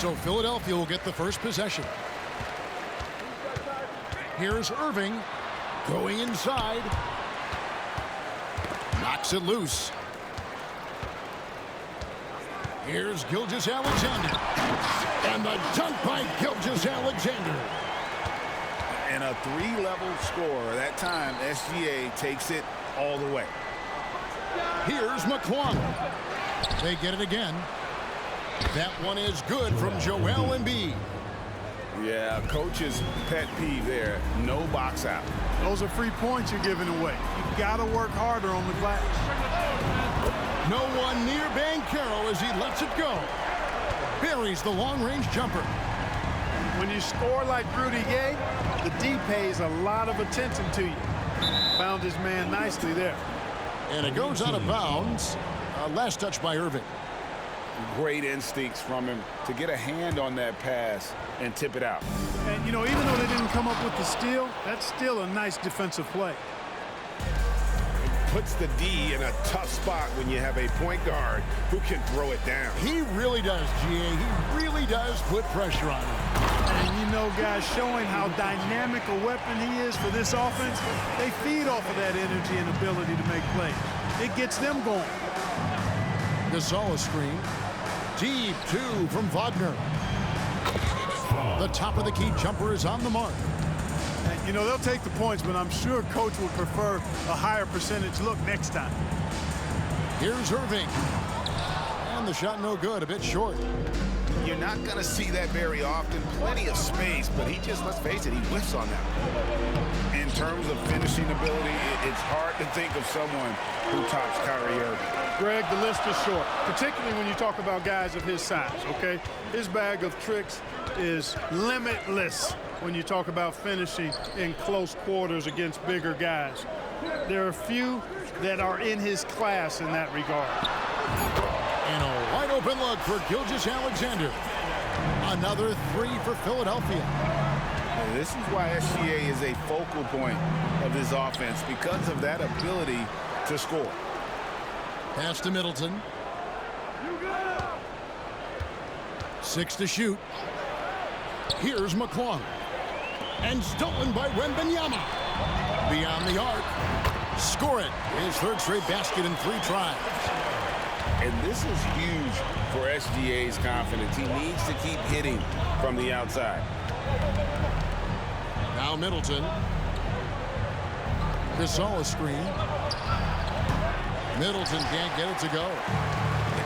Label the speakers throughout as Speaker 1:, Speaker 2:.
Speaker 1: So Philadelphia will get the first possession. Here's Irving going inside. Knocks it loose. Here's Gilgeous-Alexander. And the dunk by Gilgeous-Alexander.
Speaker 2: And a three-level score. That time, SGA takes it all the way.
Speaker 1: Here's McClung. They get it again. That one is good from Joel Embiid.
Speaker 2: Yeah, coach's pet peeve there. No box out.
Speaker 3: Those are free points you're giving away. You've got to work harder on the glass.
Speaker 1: No one near Banchero as he lets it go. Buries the long-range jumper.
Speaker 3: When you score like Rudy Gay, the D pays a lot of attention to you. Found his man nicely there.
Speaker 1: And it goes out of bounds. Last touch by Irving.
Speaker 2: Great instincts from him to get a hand on that pass and tip it out.
Speaker 3: And, you know, even though they didn't come up with the steal, that's still a nice defensive play.
Speaker 2: Puts the D in a tough spot when you have a point guard who can throw it down.
Speaker 1: He really does, GA. He really does put pressure on him.
Speaker 3: And, you know, guys, showing how dynamic a weapon he is for this offense, they feed off of that energy and ability to make plays. It gets them going.
Speaker 1: Gasol screen. Deep two from Wagner. The top of the key jumper is on the mark.
Speaker 3: And, you know, they'll take the points, but I'm sure coach would prefer a higher percentage look next time.
Speaker 1: Here's Irving. And the shot no good, a bit short.
Speaker 2: You're not going to see that very often. Plenty of space, but he just, let's face it, he whiffs on that. In terms of finishing ability, it's hard to think of someone who tops Kyrie Irving.
Speaker 3: Greg, the list is short, particularly when you talk about guys of his size, okay? His bag of tricks is limitless when you talk about finishing in close quarters against bigger guys. There are few that are in his class in that regard.
Speaker 1: And a wide open look for Gilgeous-Alexander. Another three for Philadelphia.
Speaker 2: And this is why SGA is a focal point of this offense, because of that ability to score.
Speaker 1: Pass to Middleton. 6 to shoot. Here's McClung. And stolen by Wembanyama. Beyond the arc. Score it. His third straight basket in 3 tries.
Speaker 2: And this is huge for SGA's confidence. He needs to keep hitting from the outside.
Speaker 1: Now Middleton. Gasol screen. Middleton can't get it to go.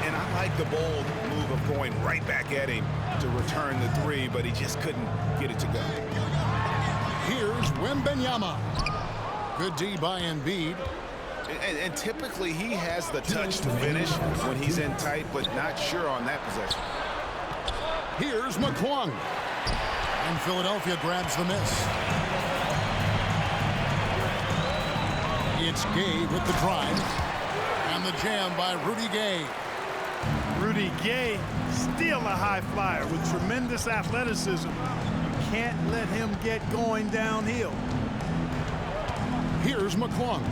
Speaker 2: And I like the bold move of going right back at him to return the three, but he just couldn't get it to go.
Speaker 1: Here's Wembanyama. Good D by Embiid.
Speaker 2: And typically he has the touch to finish when he's in tight, but not sure on that possession.
Speaker 1: Here's McClung. And Philadelphia grabs the miss. It's Gay with the drive. And the jam by Rudy Gay.
Speaker 3: Rudy Gay, still a high flyer with tremendous athleticism. You can't let him get going downhill.
Speaker 1: Here's McClung.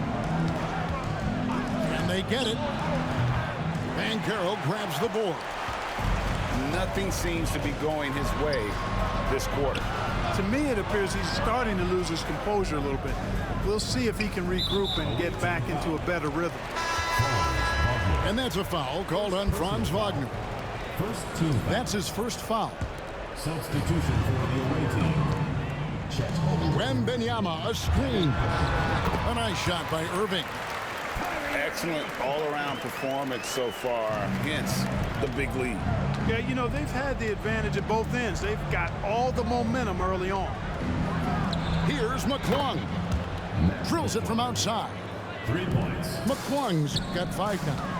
Speaker 1: And they get it. Banchero grabs the board.
Speaker 2: Nothing seems to be going his way this quarter.
Speaker 3: To me, it appears he's starting to lose his composure a little bit. We'll see if he can regroup and get back into a better rhythm.
Speaker 1: And that's a foul called on Franz Wagner. That's his first foul.
Speaker 4: Substitution for the away team.
Speaker 1: Wembanyama, a screen. A nice shot by Irving.
Speaker 2: Excellent all-around performance so far, hence the big lead.
Speaker 3: Yeah, you know, they've had the advantage at both ends. They've got all the momentum early on.
Speaker 1: Here's McClung. Drills it from outside.
Speaker 4: 3 points.
Speaker 1: McClung's got 5 now.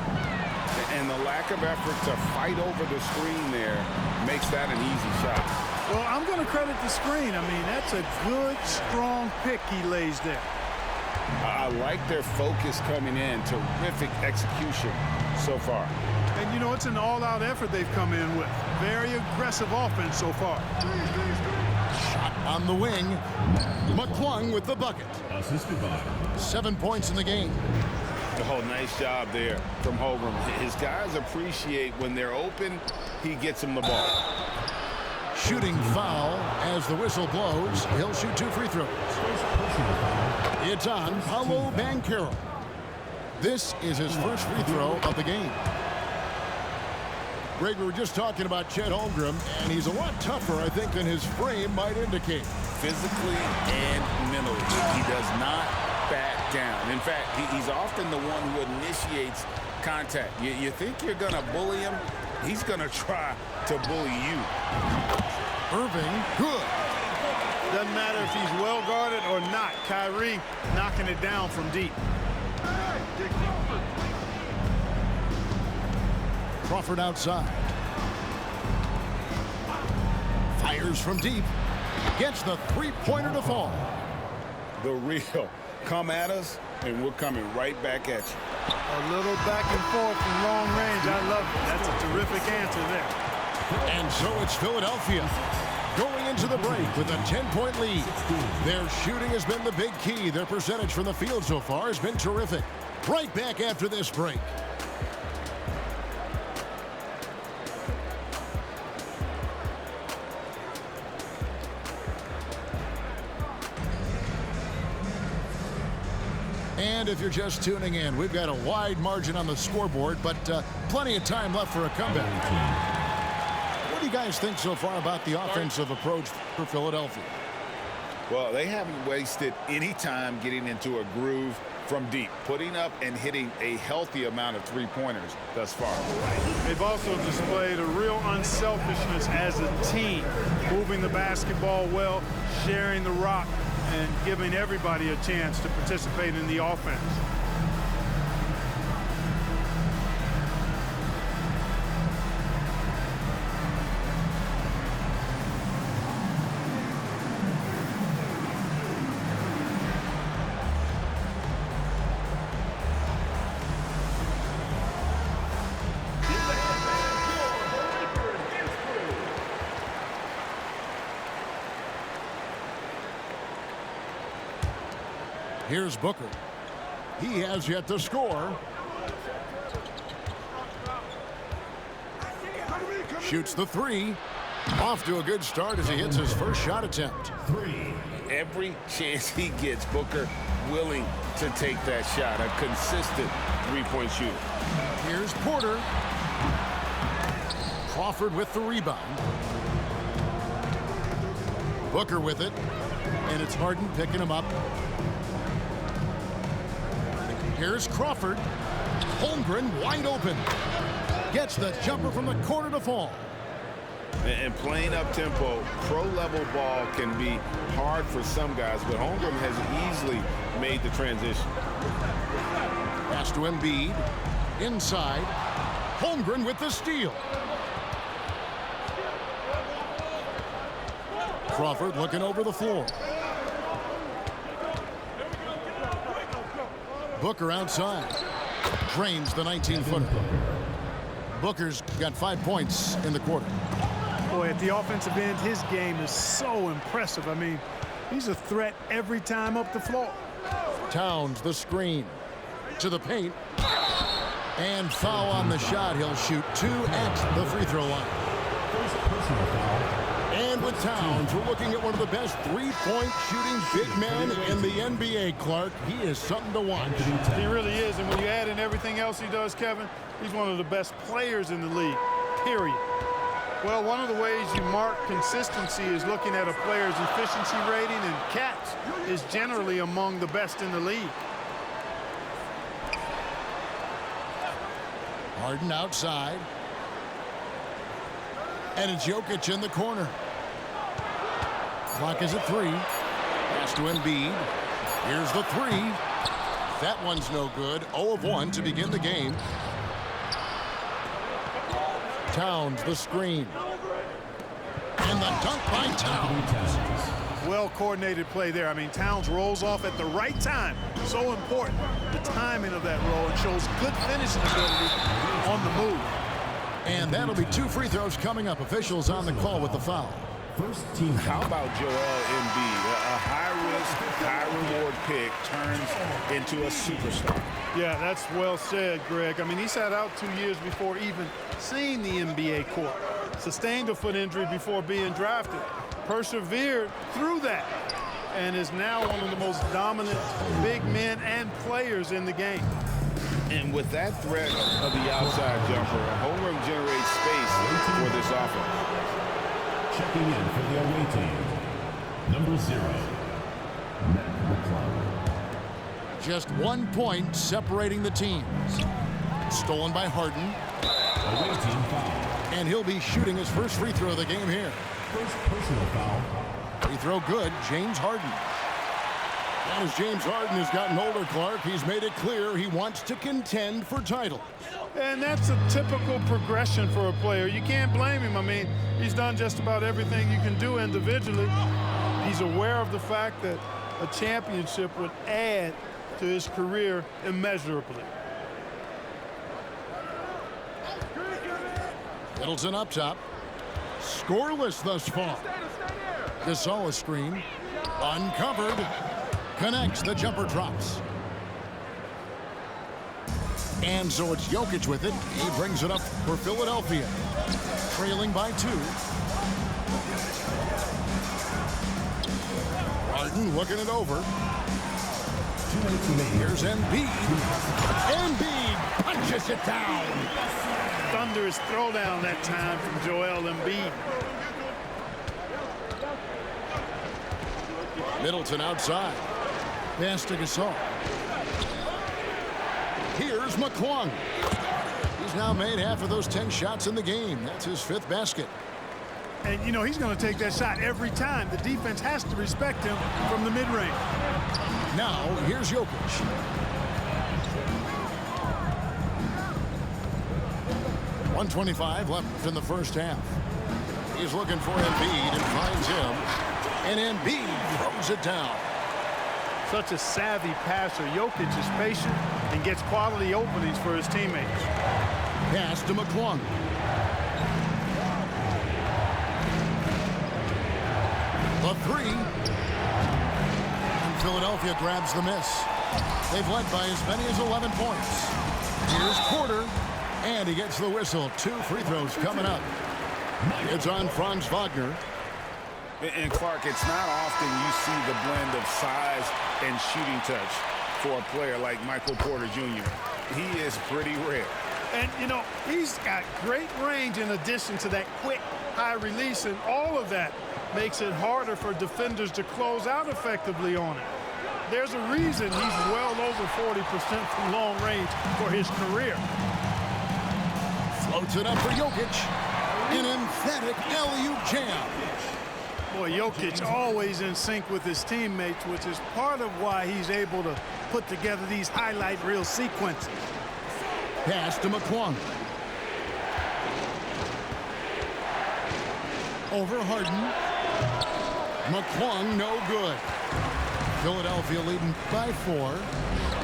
Speaker 2: And the lack of effort to fight over the screen there makes that an easy shot.
Speaker 3: Well, I'm going to credit the screen. I mean, that's a good, strong pick he lays there.
Speaker 2: I like their focus coming in. Terrific execution so far.
Speaker 3: And, you know, it's an all-out effort they've come in with. Very aggressive offense so far.
Speaker 1: Shot on the wing. McClung with the bucket.
Speaker 4: Assisted by
Speaker 1: 7 points in the game.
Speaker 2: Oh, nice job there from Holmgren. His guys appreciate when they're open, he gets them the ball.
Speaker 1: Shooting foul as the whistle blows. He'll shoot 2 free throws. It's on Paolo Banchero. This is his first free throw of the game. Greg, we were just talking about Chet Holmgren, and he's a lot tougher, I think, than his frame might indicate.
Speaker 2: Physically and mentally, he does not back down. In fact, he's often the one who initiates contact. You think you're going to bully him? He's going to try to bully you.
Speaker 1: Irving, good.
Speaker 3: Doesn't matter if he's well guarded or not. Kyrie knocking it down from deep.
Speaker 1: Crawford outside. Fires from deep. Gets the three-pointer to fall.
Speaker 2: The real. Come at us, and we're coming right back at you.
Speaker 3: A little back and forth from long range. I love it. That's a terrific answer there.
Speaker 1: And so it's Philadelphia going into the break with a 10-point lead. Their shooting has been the big key. Their percentage from the field so far has been terrific. Right back after this break. And if you're just tuning in, we've got a wide margin on the scoreboard, but plenty of time left for a comeback. What do you guys think so far about the offensive approach for Philadelphia?
Speaker 2: Well, they haven't wasted any time getting into a groove from deep, putting up and hitting a healthy amount of three-pointers thus far.
Speaker 3: They've also displayed a real unselfishness as a team, moving the basketball well, sharing the rock, and giving everybody a chance to participate in the offense.
Speaker 1: Here's Booker. He has yet to score. Shoots the three. Off to a good start as he hits his first shot attempt.
Speaker 2: Every chance he gets, Booker willing to take that shot. A consistent three-point shooter.
Speaker 1: Here's Porter. Crawford with the rebound. Booker with it. And it's Harden picking him up. Here's Crawford. Holmgren wide open. Gets the jumper from the corner to fall.
Speaker 2: And playing up-tempo, pro-level ball can be hard for some guys, but Holmgren has easily made the transition.
Speaker 1: Pass to Embiid. Inside. Holmgren with the steal. Crawford looking over the floor. Booker outside. Drains the 19-footer. Booker's got 5 points in the quarter.
Speaker 3: Boy, at the offensive end, his game is so impressive. I mean, he's a threat every time up the floor.
Speaker 1: Towns the screen. To the paint. And foul on the shot. He'll shoot 2 at the free throw line. And with Towns, we're looking at one of the best three-point shooting big men in the NBA, Clark. He is something to watch.
Speaker 3: He really is, and when you add in everything else he does, Kevin, he's one of the best players in the league, period. Well, one of the ways you mark consistency is looking at a player's efficiency rating, and Cats is generally among the best in the league.
Speaker 1: Harden outside. And it's Jokic in the corner. Clock is at 3. Pass to Embiid. Here's the 3. That one's no good. 0 of 1 to begin the game. Towns the screen. And the dunk by Towns.
Speaker 3: Well-coordinated play there. I mean, Towns rolls off at the right time. So important, the timing of that roll. It shows good finishing ability on the move.
Speaker 1: And that'll be 2 free throws coming up. Officials on the call with the foul.
Speaker 4: First team.
Speaker 2: How about Joel Embiid? A high-risk, this high-reward pick turns into a superstar.
Speaker 3: Yeah, that's well said, Greg. I mean, he sat out 2 years before even seeing the NBA court. Sustained a foot injury before being drafted. Persevered through that and is now one of the most dominant big men and players in the game.
Speaker 2: And with that threat of the outside jumper, homeroom generates space for this offense.
Speaker 4: Checking in for the away team, number 0, McClung.
Speaker 1: Just 1 point separating the teams. Stolen by Harden.
Speaker 4: Away team foul.
Speaker 1: And he'll be shooting his first free throw of the game here.
Speaker 4: First personal foul.
Speaker 1: Free throw good, James Harden. And as James Harden has gotten older, Clark, he's made it clear he wants to contend for titles.
Speaker 3: And that's a typical progression for a player. You can't blame him. I mean, he's done just about everything you can do individually. He's aware of the fact that a championship would add to his career immeasurably.
Speaker 1: Middleton up top. Scoreless thus far. Gasol a screen. Uncovered. Connects. The jumper drops. And so it's Jokic with it. He brings it up for Philadelphia. Trailing by 2. Harden looking it over. Here's Embiid. Embiid punches it down.
Speaker 3: Thunderous throwdown that time from Joel Embiid.
Speaker 1: Middleton outside. Pass to Gasol. Here's McClung. He's now made half of those 10 shots in the game. That's his 5th basket.
Speaker 3: And, you know, he's going to take that shot every time. The defense has to respect him from the mid-range.
Speaker 1: Now, here's Jokic. .125 left in the first half. He's looking for Embiid and finds him. And Embiid throws it down.
Speaker 3: Such a savvy passer. Jokic is patient and gets quality openings for his teammates.
Speaker 1: Pass to McClung. The 3. And Philadelphia grabs the miss. They've led by as many as 11 points. Here's Porter. And he gets the whistle. 2 free throws coming up. It's on Franz Wagner.
Speaker 2: And Clark, it's not often you see the blend of size and shooting touch for a player like Michael Porter Jr. He is pretty rare.
Speaker 3: And, you know, he's got great range in addition to that quick, high release, and all of that makes it harder for defenders to close out effectively on it. There's a reason he's well over 40% from long range for his career.
Speaker 1: Floats it up for Jokic. An emphatic alley-oop jam.
Speaker 3: Boy, Jokic always in sync with his teammates, which is part of why he's able to put together these highlight reel sequences.
Speaker 1: Pass to McClung. Over Harden. McClung, no good. Philadelphia leading by 4.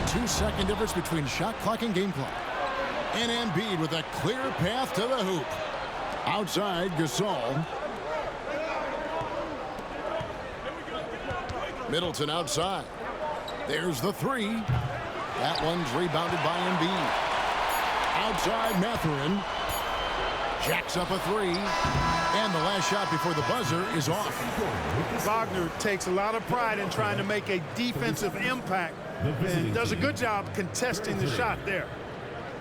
Speaker 1: 2-second difference between shot clock and game clock. And Embiid with a clear path to the hoop. Outside, Gasol. Middleton outside. There's the 3. That one's rebounded by Embiid. Outside, Mathurin. Jacks up a 3. And the last shot before the buzzer is off.
Speaker 3: Wagner takes a lot of pride in trying to make a defensive impact and does a good job contesting the shot there.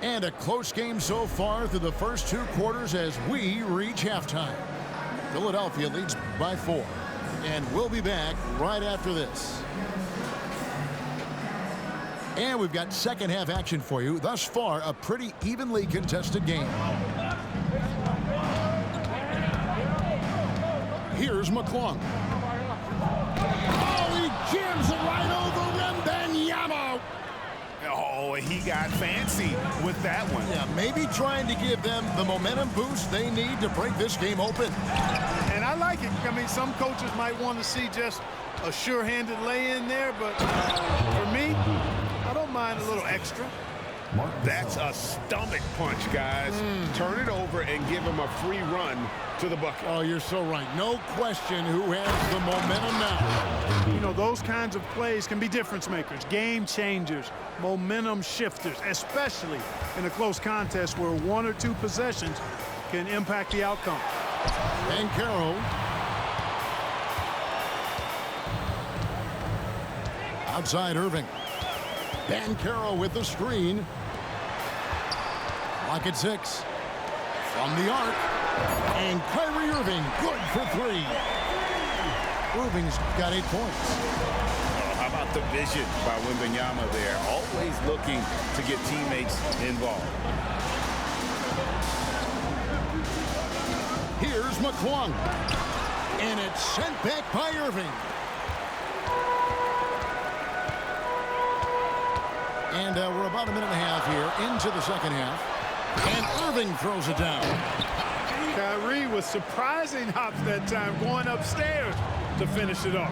Speaker 1: And a close game so far through the first 2 quarters as we reach halftime. Philadelphia leads by 4. And we'll be back right after this. And we've got second half action for you. Thus far, a pretty evenly contested game. Here's McClung. Oh, he jams it right over Wembanyama.
Speaker 2: Oh, he got fancy with that one.
Speaker 1: Yeah, maybe trying to give them the momentum boost they need to break this game open.
Speaker 3: And I like it. I mean, some coaches might want to see just a sure-handed lay-in there, but for me, I don't mind a little extra.
Speaker 2: That's a stomach punch, guys. Turn it over and give him a free run to the bucket.
Speaker 1: Oh, you're so right. No question who has the momentum now.
Speaker 3: You know, those kinds of plays can be difference makers, game changers, momentum shifters, especially in a close contest where one or two possessions can impact the outcome.
Speaker 1: Banchero. Outside Irving. Banchero with the screen. Lock at 6. From the arc. And Kyrie Irving, good for 3. Irving's got 8 points.
Speaker 2: How about the vision by Wembanyama there? Always looking to get teammates involved.
Speaker 1: Here's McClung. And it's sent back by Irving. And we're about a minute and a half here into the second half. And Irving throws it down.
Speaker 3: Kyrie with surprising hops that time, going upstairs to finish it off.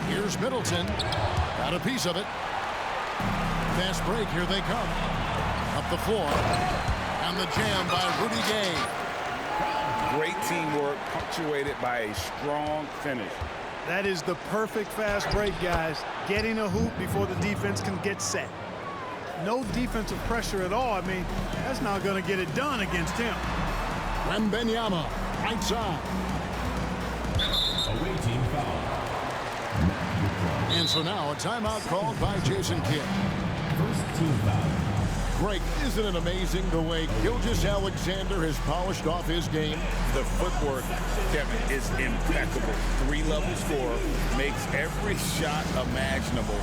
Speaker 1: Here's Middleton. Got a piece of it. Fast break. Here they come. Up the floor. And the jam by Rudy Gay.
Speaker 2: Great teamwork, punctuated by a strong finish.
Speaker 3: That is the perfect fast break, guys. Getting a hoop before the defense can get set. No defensive pressure at all. I mean, that's not going to get it done against him.
Speaker 1: Wembanyama, right side.
Speaker 4: Away team foul.
Speaker 1: And so now a timeout called by Jason Kidd.
Speaker 4: First team foul.
Speaker 1: Greg, isn't it amazing the way Gilgeous-Alexander has polished off his game?
Speaker 2: The footwork, Kevin, is impeccable. 3-level scorer, makes every shot imaginable.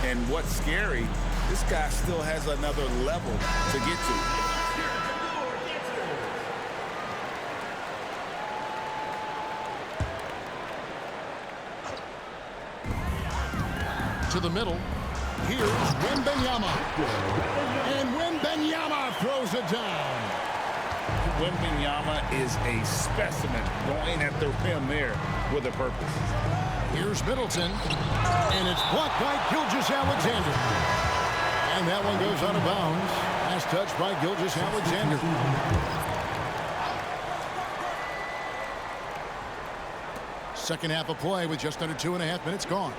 Speaker 2: And what's scary, this guy still has another level to get to.
Speaker 1: To the middle. Here's Wembanyama. And Wembanyama throws it down.
Speaker 2: Wembanyama is a specimen, going at the rim there with a purpose.
Speaker 1: Here's Middleton. And it's blocked by Gilgeous-Alexander. And that one goes out of bounds. Last touch by Gilgeous-Alexander. Second half of play with just under 2.5 minutes gone.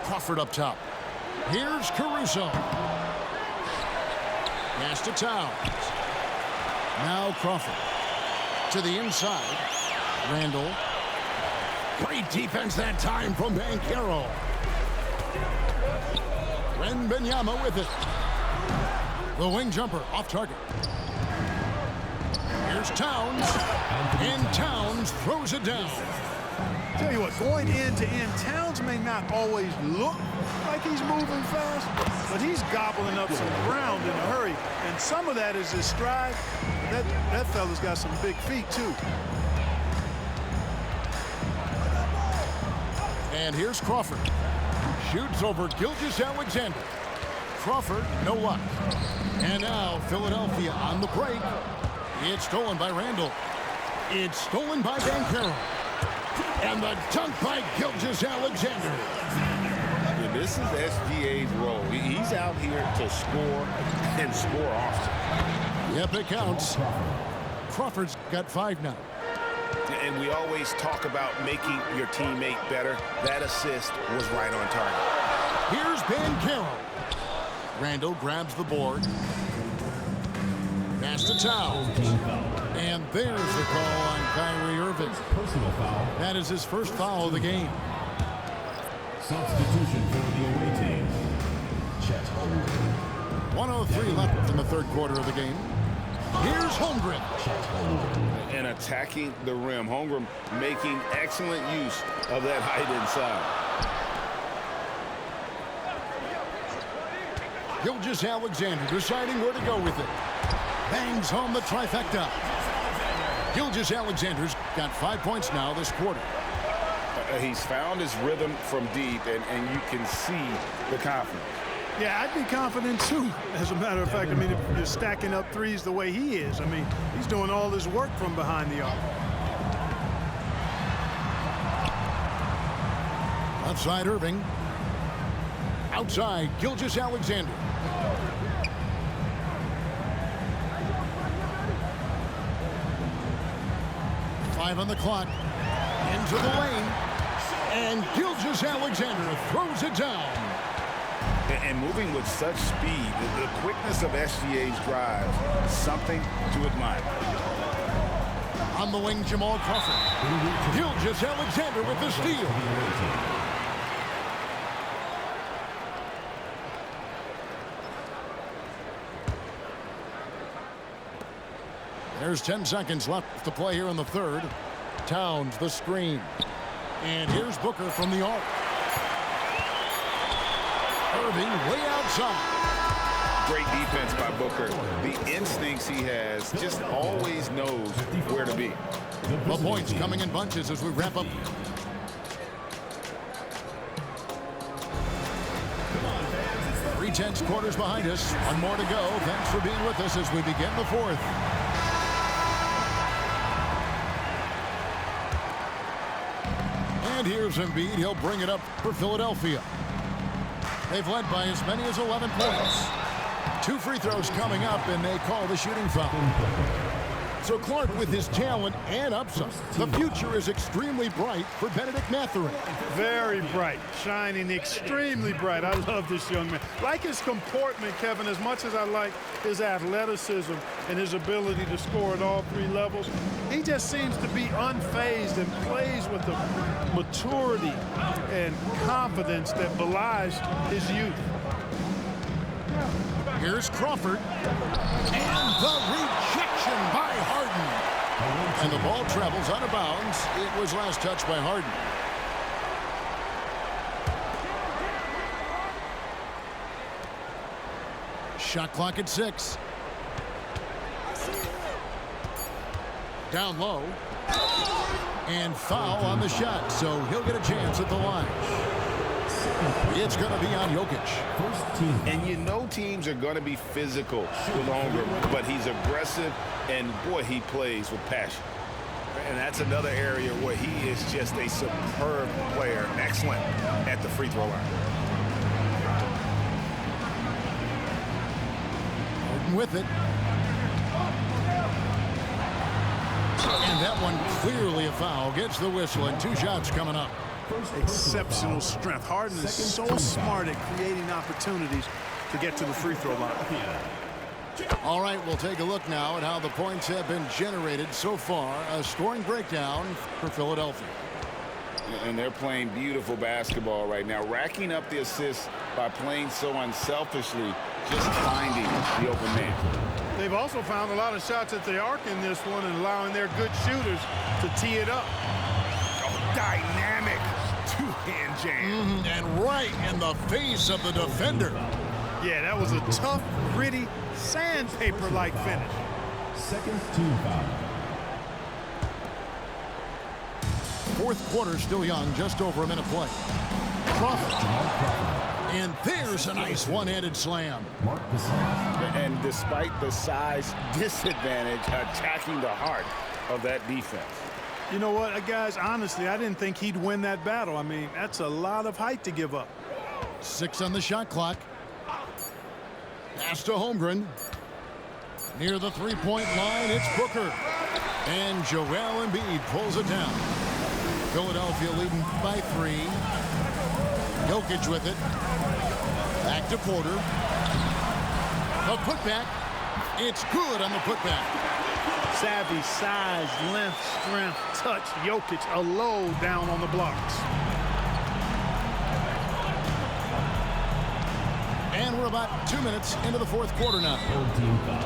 Speaker 1: Crawford up top. Here's Caruso. Pass to Towns. Now Crawford. To the inside. Randall. Great defense that time from Banchero. Wembanyama with it. The wing jumper off target. Here's Towns. And Towns throws it down.
Speaker 3: Tell you what, going end to end, Towns may not always look like he's moving fast, but he's gobbling up some ground in a hurry. And some of that is his stride. That fella's got some big feet, too.
Speaker 1: And here's Crawford. Shoots over Gilgeous-Alexander. Crawford, no luck. And now Philadelphia on the break. It's stolen by Randall. It's stolen by Banchero. And the dunk by Gilgeous-Alexander.
Speaker 2: Yeah, this is SGA's role. He's out here to score and score often.
Speaker 1: Yep, it counts. Crawford's got 5 now.
Speaker 2: And we always talk about making your teammate better. That assist was right on target.
Speaker 1: Here's Banchero. Randall grabs the board. Pass to Towns. And there's the call on Kyrie Irving.
Speaker 4: Personal foul.
Speaker 1: That is his first foul of the game.
Speaker 4: Substitution for the away team. Chet Holmgren.
Speaker 1: 1:03 left in the third quarter of the game. Here's Holmgren.
Speaker 2: And attacking the rim. Holmgren making excellent use of that height inside.
Speaker 1: Gilgeous-Alexander deciding where to go with it. Bangs home the trifecta. Gilgeous-Alexander's got 5 points now this quarter.
Speaker 2: He's found his rhythm from deep, and you can see the confidence.
Speaker 3: Yeah, I'd be confident, too, as a matter of fact. I mean, if you're stacking up threes the way he is, I mean, he's doing all this work from behind the arc.
Speaker 1: Left side, Irving. Outside, Gilgeous-Alexander. Five on the clock. Into the lane. And Gilgeous-Alexander throws it down.
Speaker 2: And moving with such speed, the quickness of SGA's drives, something to admire.
Speaker 1: On the wing, Jamal Crawford. Gilgeous-Alexander with the steal. There's 10 seconds left to play here in the third. Towns the screen. And here's Booker from the arc. Irving way outside.
Speaker 2: Great defense by Booker. The instincts he has, just always knows where to be.
Speaker 1: The points coming in bunches as we wrap up. Three tenths quarters behind us. One more to go. Thanks for being with us as we begin the fourth. And here's Embiid. He'll bring it up for Philadelphia. They've led by as many as 11 points. 2 free throws coming up, and they call the shooting foul. So Clark, with his talent and upside, the future is extremely bright for Benedict Mathurin.
Speaker 3: Very bright, shining extremely bright. I love this young man. Like his comportment, Kevin, as much as I like his athleticism and his ability to score at all 3 levels, he just seems to be unfazed and plays with the maturity and confidence that belies his youth.
Speaker 1: Here's Crawford. And the rejection by Harden. And the ball travels out of bounds. It was last touched by Harden. Shot clock at 6. Down low. And foul on the shot, so he'll get a chance at the line. It's going to be on Jokic.
Speaker 2: And you know teams are going to be physical with Holmgren, but he's aggressive, and boy, he plays with passion. And that's another area where he is just a superb player, excellent at the free throw line.
Speaker 1: Harden with it. And that one clearly a foul. Gets the whistle, and 2 shots coming up.
Speaker 3: Exceptional strength. Harden is so smart at creating opportunities to get to the free throw line.
Speaker 1: All right, we'll take a look now at how the points have been generated so far. A scoring breakdown for Philadelphia.
Speaker 2: And they're playing beautiful basketball right now, racking up the assists by playing so unselfishly, just finding the open man.
Speaker 3: They've also found a lot of shots at the arc in this one and allowing their good shooters to tee it up.
Speaker 2: Dynamic two-hand jam.
Speaker 1: And right in the face of the defender.
Speaker 3: Yeah, that was a tough, gritty, sandpaper-like finish.
Speaker 4: Second team foul.
Speaker 1: Fourth quarter still young, just over a minute play. Crawford. And there's a nice one-handed slam.
Speaker 2: And despite the size disadvantage, attacking the heart of that defense.
Speaker 3: You know what, guys, honestly, I didn't think he'd win that battle. I mean, that's a lot of height to give up.
Speaker 1: 6 on the shot clock. Pass to Holmgren. Near the three-point line, it's Booker. And Joel Embiid pulls it down. Philadelphia leading by 3. Jokic with it. Back to Porter. A putback. It's good on the putback.
Speaker 3: Savvy, size, length, strength, touch. Jokic a low down on the blocks.
Speaker 1: And we're about 2 minutes into the fourth quarter now.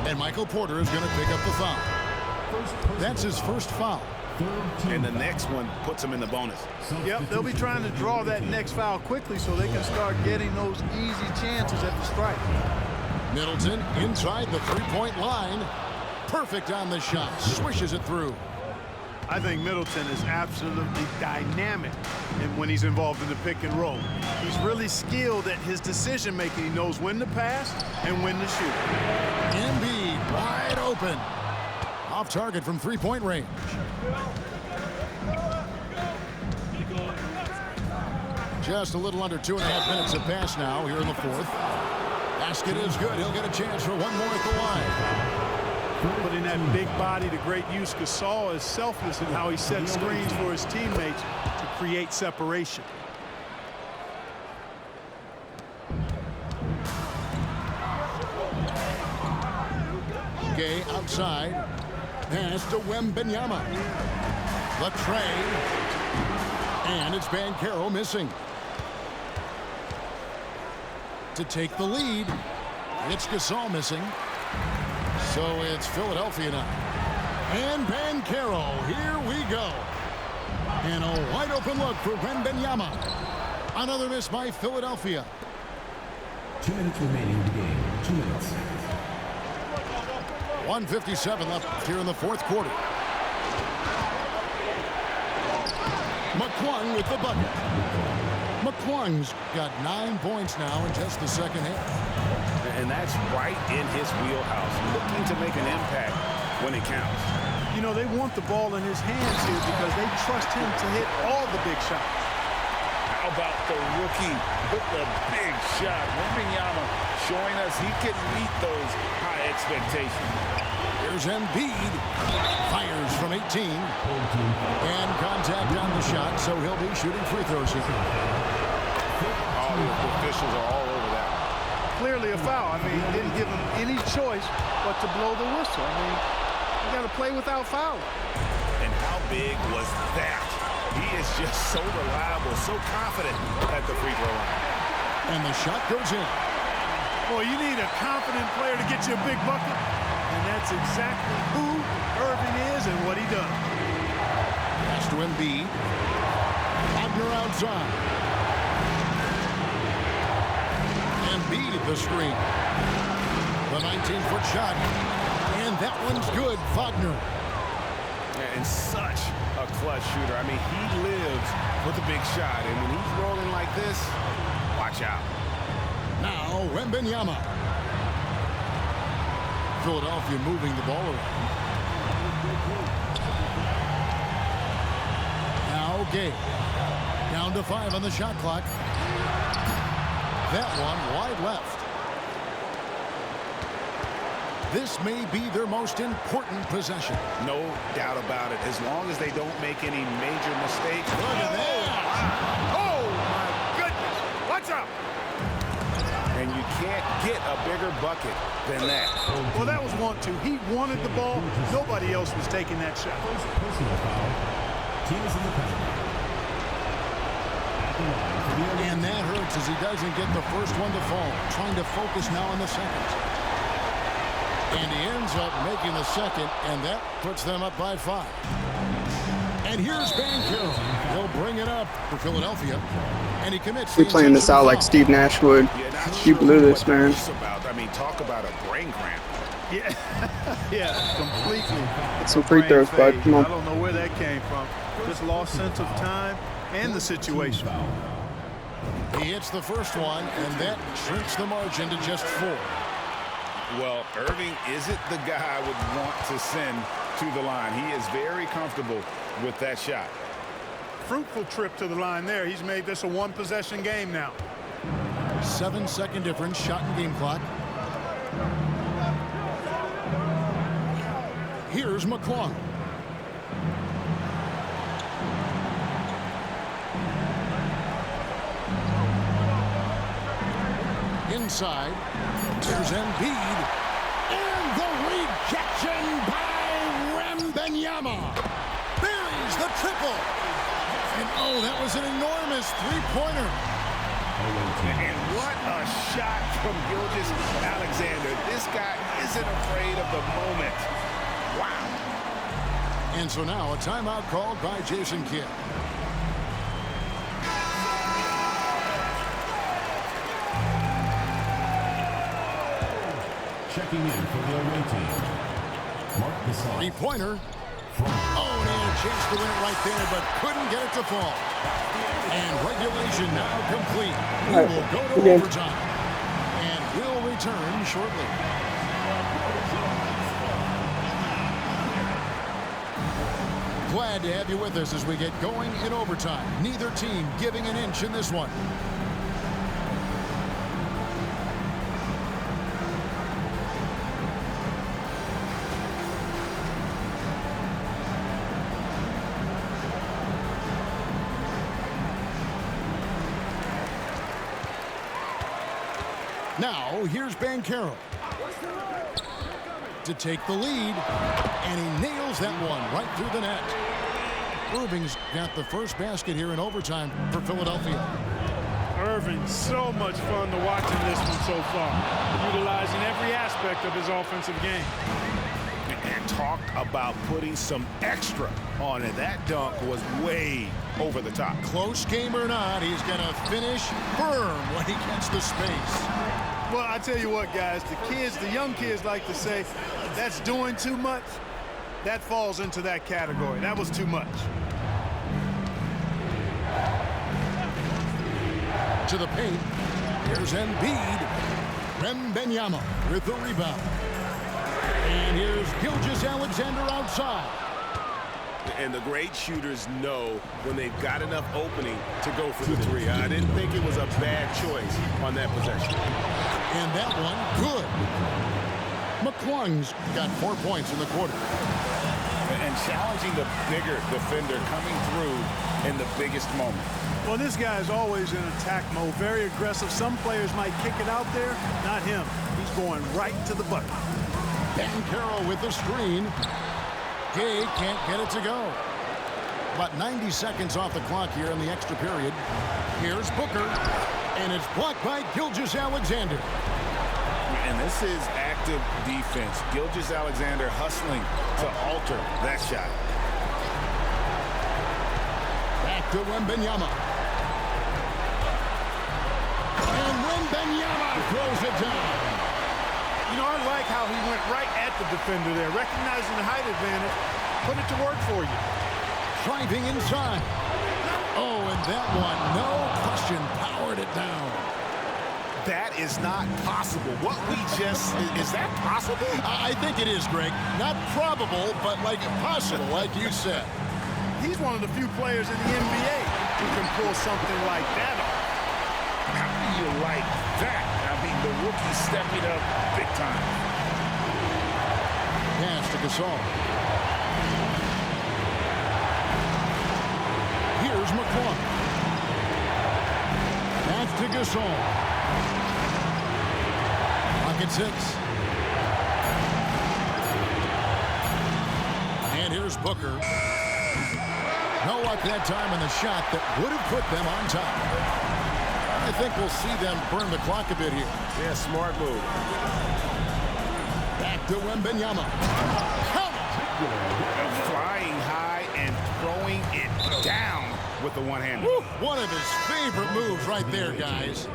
Speaker 1: And Michael Porter is going to pick up the foul. That's his first foul.
Speaker 2: And the next one puts him in the bonus.
Speaker 3: Yep, they'll be trying to draw that next foul quickly so they can start getting those easy chances at the strike.
Speaker 1: Middleton inside the three-point line. Perfect on the shot. Swishes it through.
Speaker 3: I think Middleton is absolutely dynamic when he's involved in the pick and roll. He's really skilled at his decision-making. He knows when to pass and when to shoot.
Speaker 1: Embiid wide open. Off target from three-point range. Just a little under 2.5 minutes have passed now here in the fourth. Basket is good. He'll get a chance for one more at the line.
Speaker 3: Putting that big body to great use. Gasol is selfless in how he sets screens for his teammates to create separation.
Speaker 1: Gay outside. Pass to Wembanyama. The trade. And it's Banchero missing. To take the lead. It's Gasol missing. So it's Philadelphia now. And Banchero, here we go. And a wide open look for Wembanyama. Another miss by Philadelphia.
Speaker 4: 2 minutes remaining in the game. 2 minutes.
Speaker 1: 1:57 left here in the fourth quarter. McClung with the bucket. McClung's got 9 points now in just the second half.
Speaker 2: And that's right in his wheelhouse, looking to make an impact when it counts.
Speaker 3: You know, they want the ball in his hands here because they trust him to hit all the big shots.
Speaker 2: How about the rookie with the big shot? Wembanyama showing us he can meet those high expectations.
Speaker 1: Here's Embiid. Fires from 18. And contact on the shot, so he'll be shooting free throws here.
Speaker 2: All the officials are all over that.
Speaker 3: Clearly a foul. I mean, didn't give him any choice but to blow the whistle. I mean, you got to play without fouling.
Speaker 2: And how big was that? He is just so reliable, so confident at the free throw line.
Speaker 1: And the shot goes in.
Speaker 3: Boy, you need a confident player to get you a big bucket. And that's exactly who Irving is and what he does.
Speaker 1: Pass to Embiid. Wagner outside. Embiid at the screen. The 19-foot shot. And that one's good. Wagner.
Speaker 2: And such a clutch shooter. I mean, he lives for the big shot. And when he's rolling like this, watch out.
Speaker 1: Now Wembanyama. Philadelphia moving the ball around. Now Gay. Down to 5 on the shot clock. That one wide left. This may be their most important possession.
Speaker 2: No doubt about it. As long as they don't make any major mistakes.
Speaker 1: Look at that.
Speaker 2: Oh, my goodness. Watch out. And you can't get a bigger bucket than that.
Speaker 3: Well, that was want to. He wanted the ball. Nobody else was taking that shot.
Speaker 4: Personal foul. Team is in the penalty.
Speaker 1: And that hurts as he doesn't get the first one to fall. Trying to focus now on the second. And he ends up making the second, and that puts them up by 5. And here's Banchero. He'll bring it up for Philadelphia. And he commits.
Speaker 5: We're playing this out like Steve Nash would. You blew this, man.
Speaker 2: I mean, talk about a brain cramp.
Speaker 3: Yeah, yeah, completely.
Speaker 5: It's some free throws, bud. Come
Speaker 3: I
Speaker 5: on.
Speaker 3: don't know where that came from. Just lost sense of time and the situation.
Speaker 1: He hits the first one, and that shrinks the margin to just 4.
Speaker 2: Well, Irving isn't the guy I would want to send to the line. He is very comfortable with that shot.
Speaker 3: Fruitful trip to the line there. He's made this a one-possession game now.
Speaker 1: 7-second difference, shot and game clock. Here's McClung. Inside. There's Embiid. And the rejection by Wembanyama. Buries the triple. And oh, that was an enormous three-pointer.
Speaker 2: And what a shot from Gilgeous-Alexander. This guy isn't afraid of the moment. Wow.
Speaker 1: And so now a timeout called by Jason Kidd.
Speaker 4: Checking in for the away team. Mark Gasol.
Speaker 1: Three-pointer. Oh, and he had a chance to win it right there, but couldn't get it to fall. And regulation now complete. We will go to overtime. And we'll return shortly. Glad to have you with us as we get going in overtime. Neither team giving an inch in this one. Now, here's Bancaro to take the lead, and he nails that one right through the net. Irving's got the first basket here in overtime for Philadelphia.
Speaker 3: Irving, so much fun to watch in this one so far, utilizing every aspect of his offensive game.
Speaker 2: And talk about putting some extra on it. That dunk was way over the top.
Speaker 1: Close game or not, he's going to finish firm when he gets the space.
Speaker 3: Well, I tell you what, guys, the young kids like to say, that's doing too much. That falls into that category. That was too much.
Speaker 1: To the paint. Here's Embiid. Wembanyama with the rebound. And here's Gilgeous-Alexander outside.
Speaker 2: And the great shooters know when they've got enough opening to go for the three. I didn't think it was a bad choice on that possession.
Speaker 1: And that one, good. McClung's got 4 points in the quarter.
Speaker 2: And challenging the bigger defender coming through in the biggest moment.
Speaker 3: Well, this guy is always in attack mode, very aggressive. Some players might kick it out there, not him. He's going right to the bucket.
Speaker 1: Bancaro with the screen. Gay can't get it to go. About 90 seconds off the clock here in the extra period. Here's Booker, and it's blocked by Gilgeous-Alexander.
Speaker 2: And this is active defense. Gilgeous-Alexander hustling to alter that shot.
Speaker 1: Back to Wembanyama. And Wembanyama throws it down.
Speaker 3: You know, I like how he went right at the defender there, recognizing the height advantage, put it to work for you.
Speaker 1: Driving inside. Oh, and that one, no question, powered it down.
Speaker 2: That is not possible. What we just, is that possible?
Speaker 1: I think it is, Greg. Not probable, but like possible, like you said.
Speaker 3: He's one of the few players in the NBA who can pull something like that off.
Speaker 2: How do you like that? I mean, the rookie stepping up big time.
Speaker 1: Pass to Gasol. Here's McClung. Back to Gasol. Pocket 6. And here's Booker. No luck that time in the shot that would have put them on top. I think we'll see them burn the clock a bit here.
Speaker 2: Yeah, smart move.
Speaker 1: Back to Wembanyama. Count!
Speaker 2: Flying high and throwing it down with the one-hander.
Speaker 1: One of his favorite moves right there, guys.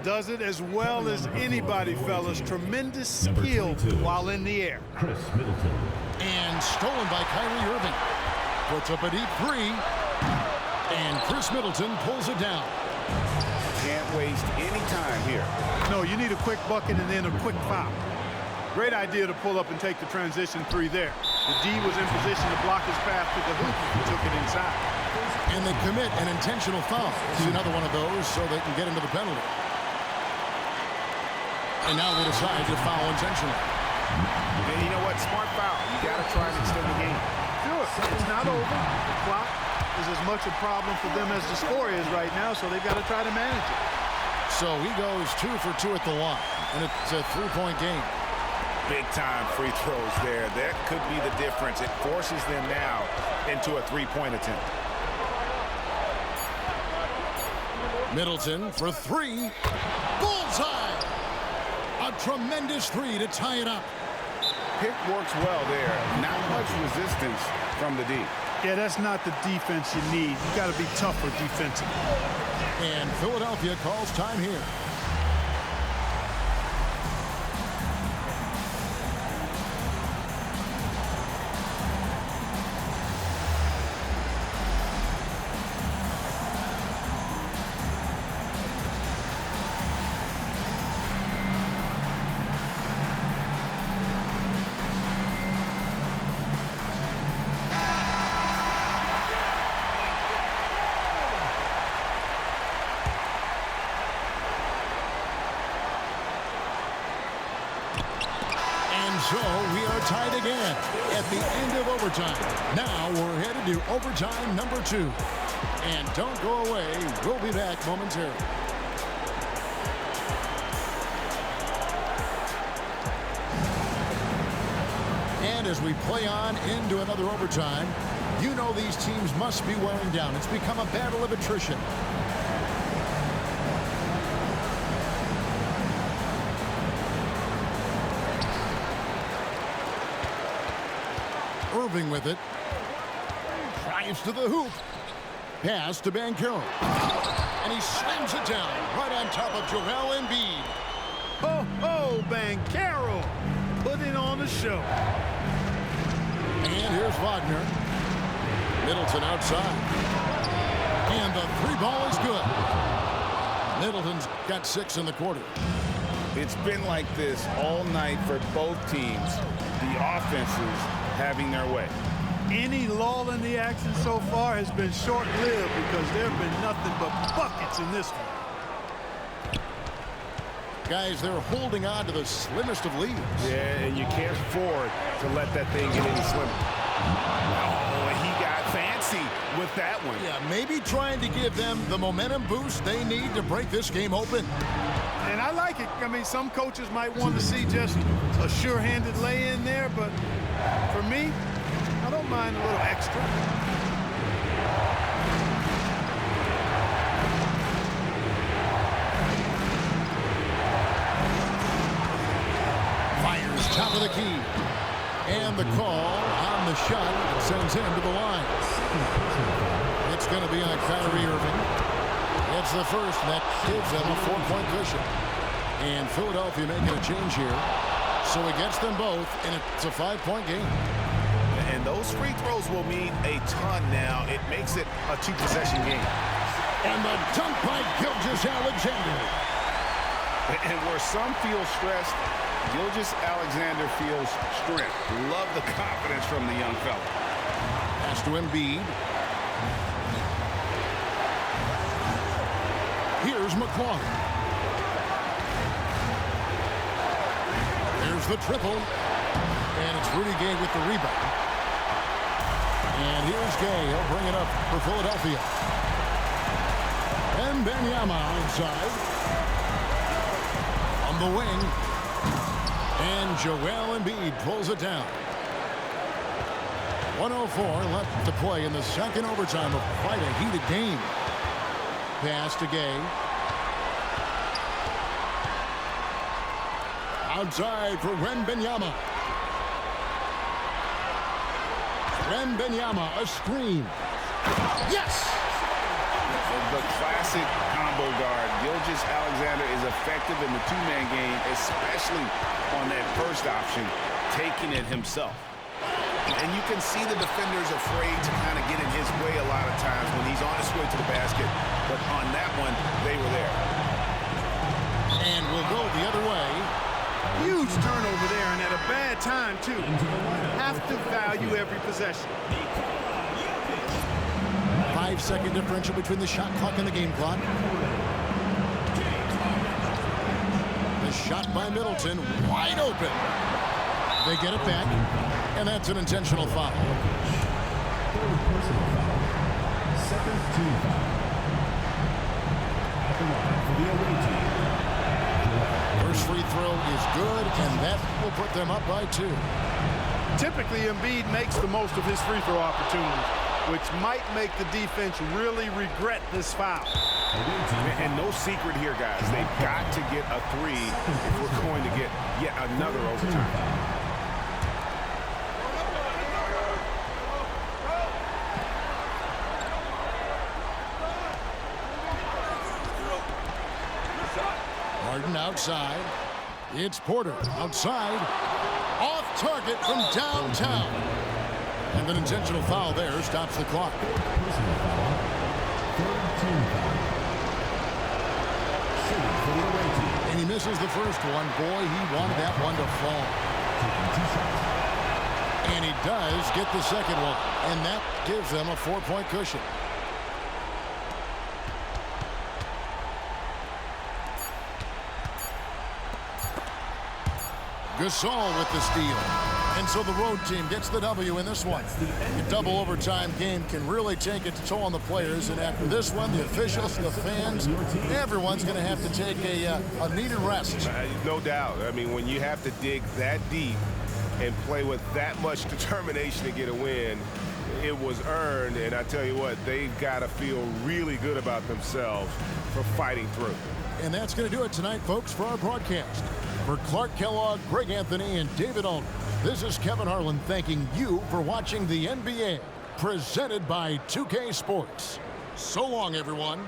Speaker 3: Does it as well as anybody, fellas. Tremendous skill while in the air.
Speaker 4: Chris Middleton.
Speaker 1: And stolen by Kyrie Irving. Puts up a deep three. And Chris Middleton pulls it down.
Speaker 2: Can't waste any time here.
Speaker 3: No, you need a quick bucket and then a quick foul. Great idea to pull up and take the transition three there. The D was in position to block his path to the hoop. He took it inside.
Speaker 1: And they commit an intentional foul. This is another one of those so they can get into the penalty. And now they decide to foul intentionally.
Speaker 2: And you know what? Smart foul. You got to try and extend the game.
Speaker 3: Sure, it's not over. The clock is as much a problem for them as the score is right now, so they've got to try to manage it.
Speaker 1: So he goes 2 for 2 at the line, and it's a 3-point game.
Speaker 2: Big-time free throws there. That could be the difference. It forces them now into a three-point attempt.
Speaker 1: Middleton for 3. Bullseye! A tremendous 3 to tie it up.
Speaker 2: Pick works well there. Not much resistance from the D.
Speaker 3: Yeah, that's not the defense you need. You got to be tougher defensively.
Speaker 1: And Philadelphia calls time here. So we are tied again at the end of overtime. Now we're headed to overtime number 2. And don't go away. We'll be back momentarily. And as we play on into another overtime, you know these teams must be wearing down. It's become a battle of attrition. Irving with it. Drives to the hoop. Pass to Banchero. And he slams it down right on top of Joel Embiid.
Speaker 3: Oh, Banchero putting on a show.
Speaker 1: And here's Wagner. Middleton outside. And the 3-ball is good. Middleton's got 6 in the quarter.
Speaker 2: It's been like this all night for both teams. The offenses having their way.
Speaker 3: Any lull in the action so far has been short-lived because there have been nothing but buckets in this one.
Speaker 1: Guys, they're holding on to the slimmest of leads.
Speaker 2: Yeah, and you can't afford to let that thing get any slimmer. Oh, he got fancy with that one.
Speaker 1: Yeah, maybe trying to give them the momentum boost they need to break this game open.
Speaker 3: And I like it. I mean, some coaches might want to see just a sure-handed lay-in there, but for me, I don't mind a little extra.
Speaker 1: Fires top of the key. And the call on the shot sends him to the line. It's going to be on Kyrie Irving. It's the first, and that gives them a 4-point cushion. And Philadelphia making a change here. So he gets them both, and it's a 5-point game.
Speaker 2: And those free throws will mean a ton now. It makes it a 2-possession game.
Speaker 1: And the dunk by Gilgeous-Alexander.
Speaker 2: And where some feel stressed, Gilgeous-Alexander feels strength. Love the confidence from the young fella.
Speaker 1: Pass to Embiid. Here's McClung. There's the triple. And it's Rudy Gay with the rebound. And here's Gay. He'll bring it up for Philadelphia. And Wembanyama inside. On the wing. And Joel Embiid pulls it down. 1:04 left to play in the second overtime of quite a heated game. Pass to Gay. Outside for Wembanyama. Wembanyama, a screen. Yes!
Speaker 2: The classic combo guard. Gilgeous-Alexander is effective in the two-man game, especially on that first option, taking it himself. And you can see the defenders afraid to kind of get in his way a lot of times when he's on his way to the basket. But on that one, they were there.
Speaker 1: And we'll go the other way.
Speaker 3: Huge turnover there, and at a bad time, too. Have to value every possession.
Speaker 1: 5-second differential between the shot clock and the game clock. The shot by Middleton, wide open. They get it back, and that's an intentional foul.
Speaker 4: Second team foul. At the line for the away team.
Speaker 1: First free throw is good, and that will put them up by 2.
Speaker 3: Typically, Embiid makes the most of his free throw opportunities, which might make the defense really regret this foul.
Speaker 2: And no secret here, guys. They've got to get a 3 if we're going to get yet another overtime.
Speaker 1: Harden outside. It's Porter outside. Off target from downtown. And an intentional foul there stops the clock. And he misses the first one. Boy, he wanted that one to fall. And he does get the second one. And that gives them a 4-point cushion. Gasol with the steal. And so the road team gets the W in this one. A double overtime game can really take its toll on the players, and after this one, the officials, the fans, everyone's going to have to take a needed rest.
Speaker 6: No doubt. I mean, when you have to dig that deep and play with that much determination to get a win, it was earned, and I tell you what, they've got to feel really good about themselves for fighting through.
Speaker 1: And that's going to do it tonight, folks, for our broadcast. For Clark Kellogg, Greg Anthony, and David Alden, this is Kevin Harlan thanking you for watching the NBA, presented by 2K Sports. So long, everyone.